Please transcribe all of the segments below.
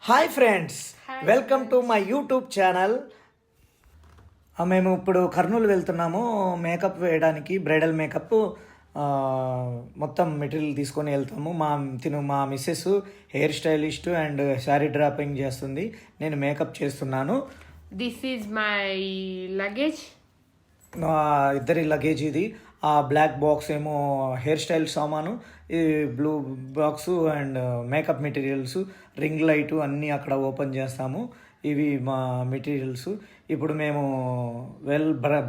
Hi friends, welcome to my YouTube channel. మేము ఇప్పుడు కర్నూలు వెళ్తున్నాము మేకప్ వేయడానికి, బ్రైడల్ మేకప్. మొత్తం మెటీరియల్ తీసుకొని వెళ్తాము. మా missus hair stylist and sari draping చేస్తుంది, నేను మేకప్ చేస్తున్నాను. This is my luggage. ఇద్దరి లగేజ్ ఇది. ఆ బ్లాక్ బాక్స్ ఏమో హెయిర్ స్టైల్ సామాను, ఈ blue box and makeup materials, ring light అన్నీ అక్కడ ఓపెన్ చేస్తాము. ఇవి మా మెటీరియల్స్. ఇప్పుడు మేము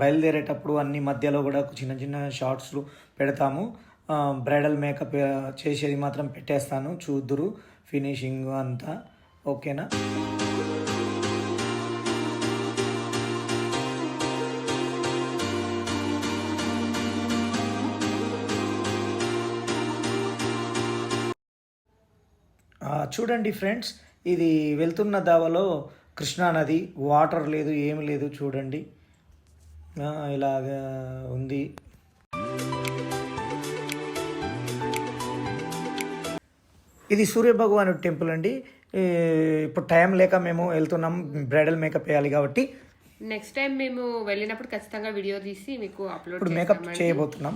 బయలుదేరేటప్పుడు అన్ని మధ్యలో కూడా చిన్న చిన్న షార్ట్స్లు పెడతాము. బ్రైడల్ మేకప్ చేసేది మాత్రం పెట్టేస్తాను, చూద్దురు ఫినిషింగ్ అంతా. ఓకేనా? చూడండి ఫ్రెండ్స్, ఇది వెళ్తున్న దావలో కృష్ణానది, వాటర్ లేదు, ఏమి లేదు. చూడండి ఇలాగా ఉంది. ఇది సూర్యభగవానుడి టెంపుల్ అండి. ఇప్పుడు టైం లేక మేము వెళ్తున్నాం, బ్రైడల్ మేకప్ వేయాలి కాబట్టి. నెక్స్ట్ టైం మేము వెళ్ళినప్పుడు ఖచ్చితంగా వీడియో తీసి మీకు అప్లోడ్. ఇప్పుడు మేకప్ చేయబోతున్నాం.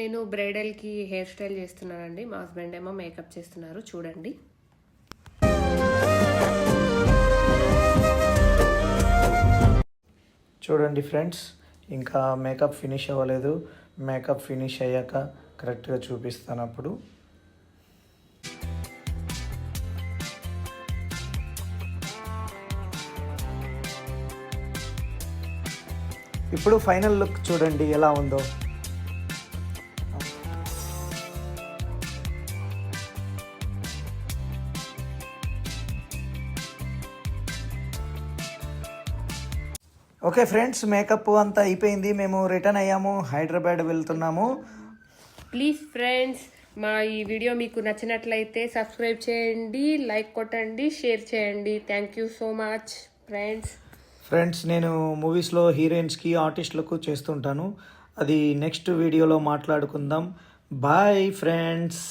నేను బ్రైడల్కి హెయిర్ స్టైల్ చేస్తున్నానండి, మా హస్బెండ్ ఏమో మేకప్ చేస్తున్నారు. చూడండి. చూడండి ఫ్రెండ్స్, ఇంకా మేకప్ ఫినిష్ అవ్వలేదు. మేకప్ ఫినిష్ అయ్యాక కరెక్ట్గా చూపిస్తాను అప్పుడు. ఇప్పుడు ఫైనల్ లుక్ చూడండి ఎలా ఉందో. ఓకే ఫ్రెండ్స్, మేకప్ అంతా అయిపోయింది. మేము రిటర్న్ అయ్యాము, హైదరాబాద్ వెళ్తున్నాము. ప్లీజ్ ఫ్రెండ్స్, మా ఈ వీడియో మీకు నచ్చినట్లయితే సబ్స్క్రైబ్ చేయండి, లైక్ కొట్టండి, షేర్ చేయండి. Thank you so much friends. నేను మూవీస్లో హీరోయిన్స్కి, ఆర్టిస్టులకు చేస్తుంటాను. అది నెక్స్ట్ వీడియోలో మాట్లాడుకుందాం. Bye friends.